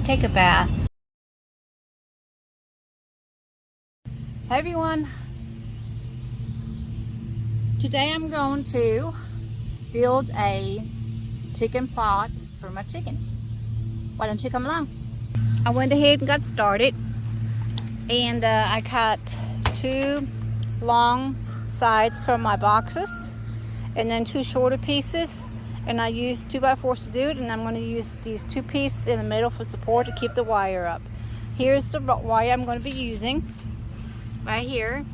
take a bath. Hey everyone, today I'm going to build a chicken plot for my chickens. Why don't you come along? I went ahead and got started, and I cut 2 long sides from my boxes and then 2 shorter pieces, and I used 2x4s to do it, and I'm going to use these 2 pieces in the middle for support to keep the wire up. Here's the wire I'm going to be using right here,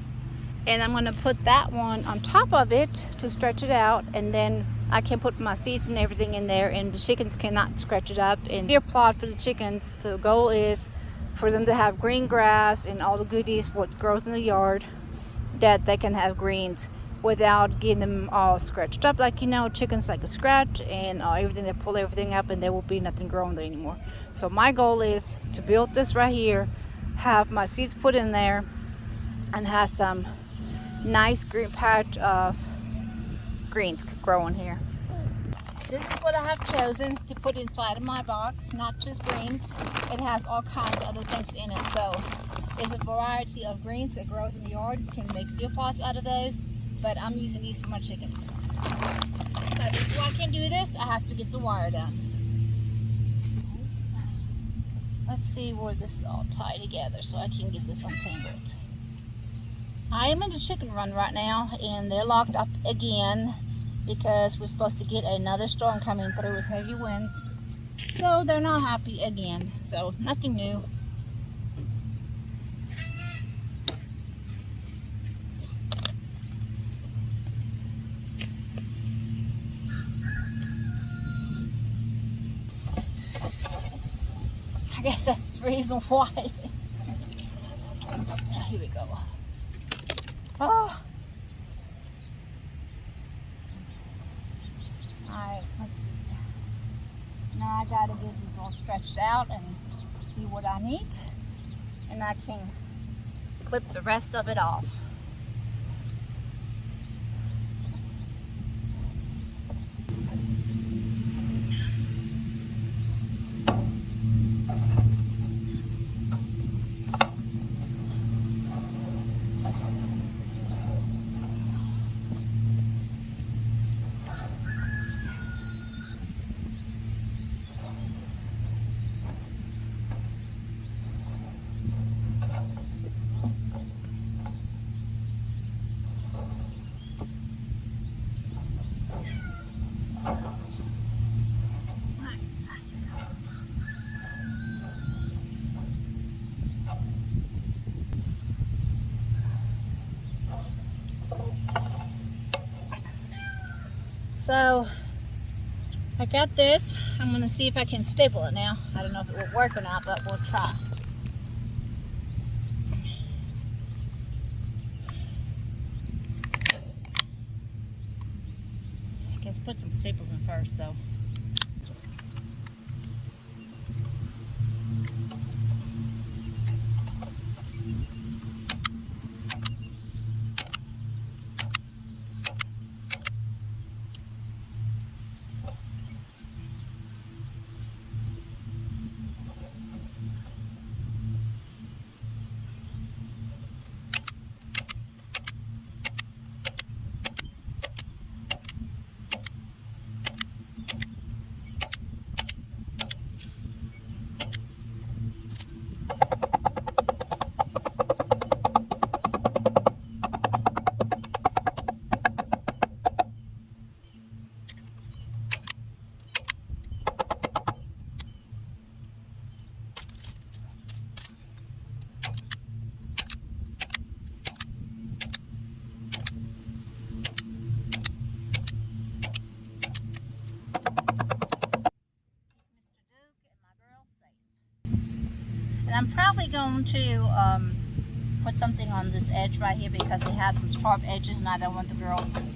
and I'm going to put that one on top of it to stretch it out, and then I can put my seeds and everything in there, and the chickens cannot scratch it up. And your plot for the chickens, the goal is for them to have green grass and all the goodies what grows in the yard, that they can have greens without getting them all scratched up. Like, you know, chickens like a scratch and everything, they pull everything up and there will be nothing growing there anymore. So my goal is to build this right here, have my seeds put in there, and have some nice green patch of greens growing here. This is what I have chosen to put inside of my box, not just greens. It has all kinds of other things in it. So there's a variety of greens that grows in the yard. You can make deal plots out of those, but I'm using these for my chickens. But before I can do this, I have to get the wire done. Let's see where this is all tied together so I can get this untangled. I am in the chicken run right now, and they're locked up again because we're supposed to get another storm coming through with heavy winds. So they're not happy again. So nothing new. I guess that's the reason why. Here we go. Oh. Alright, let's see. Now I gotta get these all stretched out and see what I need, and I can clip the rest of it off. So I got this. I'm going to see if I can staple it now. I don't know if it will work or not, but we'll try. I guess put some staples in first though. And I'm probably going to put something on this edge right here because it has some sharp edges and I don't want the girls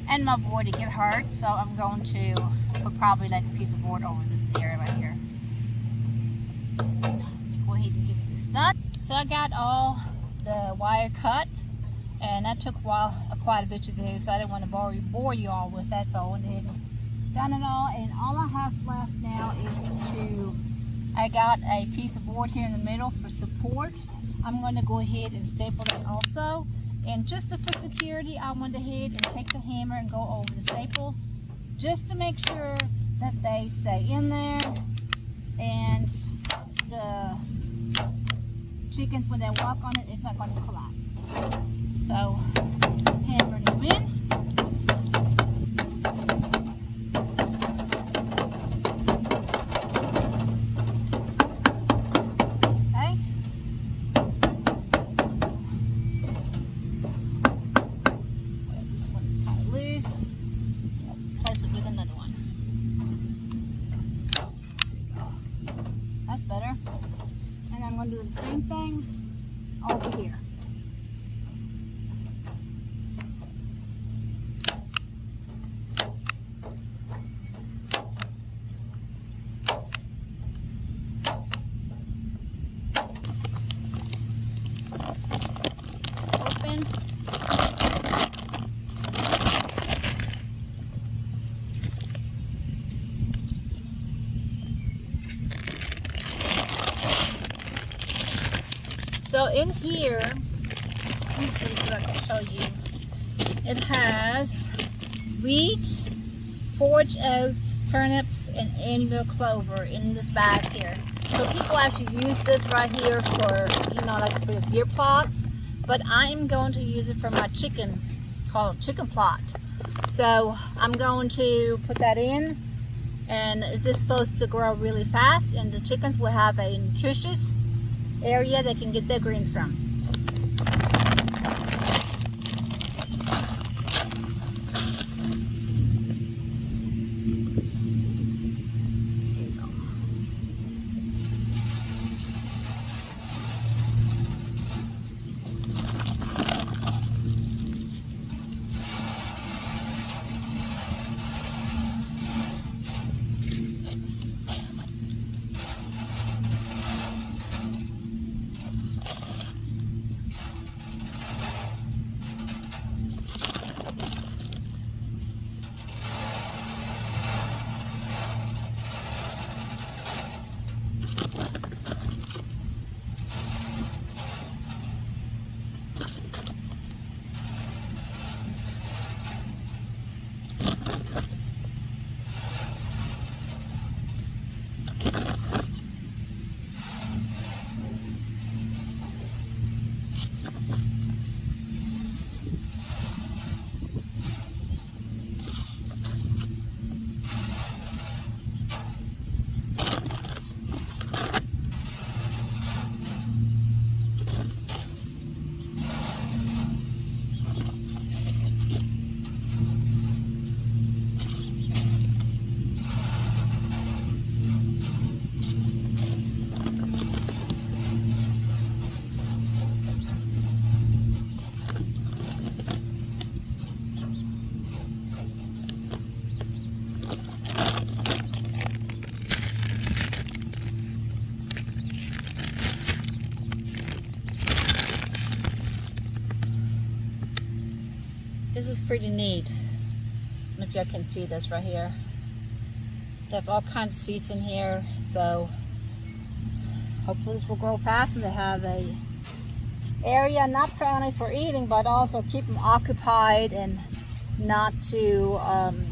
and my boy to get hurt. So I'm going to put probably like a piece of board over this area right here. Go ahead and get this done. So I got all the wire cut, and that took quite a bit to do, so I didn't want to bore you all with that. So I went ahead and done it all, and all I have left now is to I got a piece of board here in the middle for support. I'm going to go ahead and staple that also. And just for security, I went ahead and take the hammer and go over the staples just to make sure that they stay in there, and the chickens, when they walk on it, it's not going to collapse. So hammer them in. Replace it with another one. That's better. And I'm going to do the same thing over here. It's open. So in here, let me see if I can show you. It has wheat, forage oats, turnips, and annual clover in this bag here. So people actually use this right here for, you know, like for the deer plots. But I'm going to use it for my chicken, called chicken plot. So I'm going to put that in, and this is supposed to grow really fast, and the chickens will have a nutritious area they can get their greens from. Here you go. This is pretty neat. I don't know if y'all can see this right here. They have all kinds of seeds in here, so hopefully this will grow fast and they have a area not only for eating but also keep them occupied and not to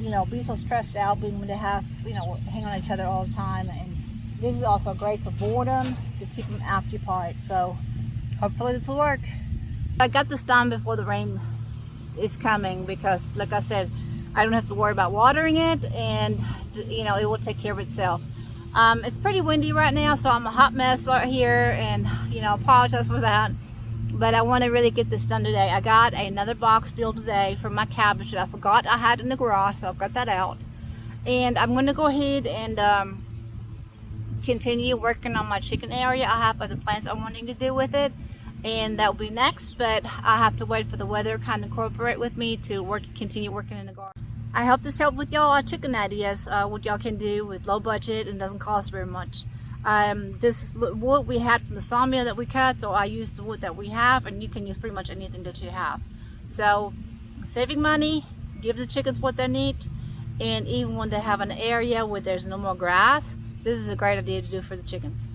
you know, be so stressed out being when they have, you know, hang on each other all the time. And this is also great for boredom, to keep them occupied. So hopefully this will work. I got this done before the rain is coming because, like I said, I don't have to worry about watering it, and you know, it will take care of itself. It's pretty windy right now, so I'm a hot mess right here, and you know, apologize for that, but I want to really get this done today. I got another box built today for my cabbage that I forgot I had in the garage, so I've got that out, and I'm going to go ahead and continue working on my chicken area. I have other plans I'm wanting to do with it, and that will be next, but I have to wait for the weather to kind of cooperate with me to continue working in the garden. I hope this helped with y'all chicken ideas, what y'all can do with low budget and doesn't cost very much. This wood we had from the sawmill that we cut, so I used the wood that we have, and you can use pretty much anything that you have. So saving money, give the chickens what they need, and even when they have an area where there's no more grass, This is a great idea to do for the chickens.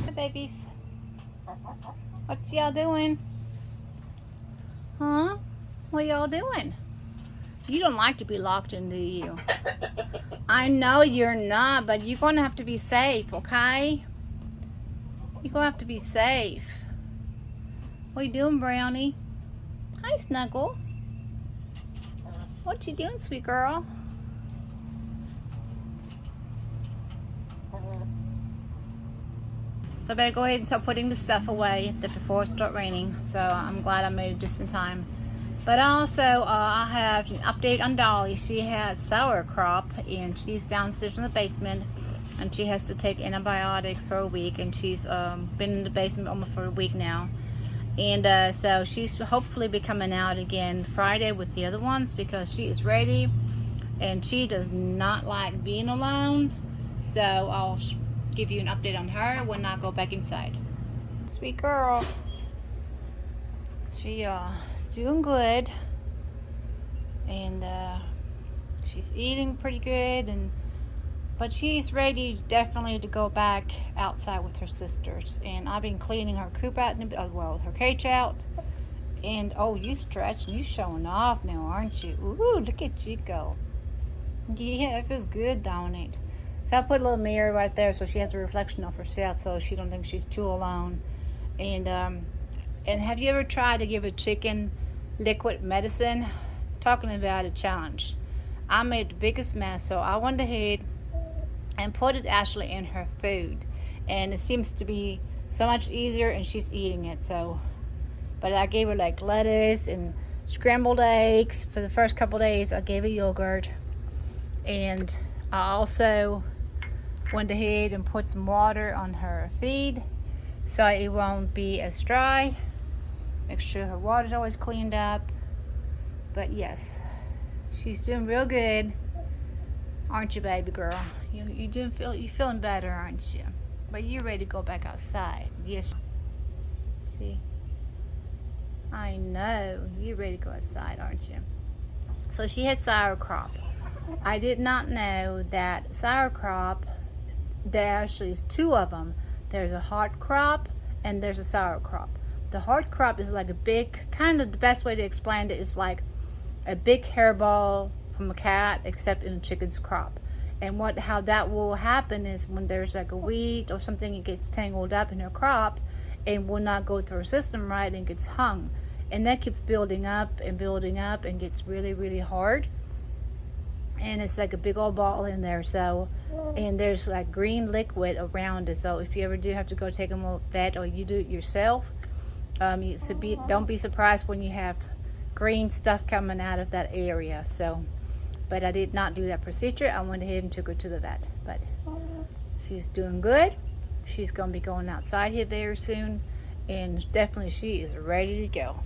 Hi, babies. What's y'all doing? Huh? What y'all doing? You don't like to be locked in, do you? I know you're not, but you're gonna have to be safe, okay? You're gonna have to be safe. What you doing, Brownie? Hi, Snuggle. What you doing, sweet girl? So I better go ahead and start putting the stuff away before it starts raining. So I'm glad I made it just in time. But also, I have an update on Dolly. She had sauerkraut, and she's downstairs in the basement, and she has to take antibiotics for a week, and she's been in the basement almost for a week now. And so she's hopefully be coming out again Friday with the other ones, because she is ready, and she does not like being alone. So I'll give you an update on her when I go back inside. Sweet girl. She's doing good, and she's eating pretty good, but she's ready definitely to go back outside with her sisters. And I've been cleaning her coop out, her cage out. And oh, you stretching, you showing off now, aren't you? Ooh, look at you go. Yeah, it feels good, don't it? So I put a little mirror right there so she has a reflection of herself, so she don't think she's too alone. And have you ever tried to give a chicken liquid medicine? Talking about a challenge. I made the biggest mess, so I went ahead and put it actually in her food. And it seems to be so much easier, and she's eating it. So, but I gave her like lettuce and scrambled eggs for the first couple days. I gave her yogurt. And I also went ahead and put some water on her feed so it won't be as dry. Make sure her water's always cleaned up. But yes, she's doing real good, aren't you, baby girl? You feeling better, aren't you? But you're ready to go back outside. Yes. See, I know you're ready to go outside, aren't you? So she had sauerkraut. I did not know that sauerkraut, there actually is two of them. There's a hard crop and there's a sauerkraut. The hard crop is like a big, kind of the best way to explain it is like a big hairball from a cat, except in a chicken's crop. And how that will happen is when there's like a weed or something, it gets tangled up in her crop and will not go through her system right and gets hung. And that keeps building up and gets really, really hard. And it's like a big old ball in there. So, and there's like green liquid around it. So if you ever do have to go take them to the vet, or you do it yourself, don't be surprised when you have green stuff coming out of that area. So, but I did not do that procedure. I went ahead and took her to the vet. But she's doing good. She's going to be going outside here very soon, and definitely she is ready to go.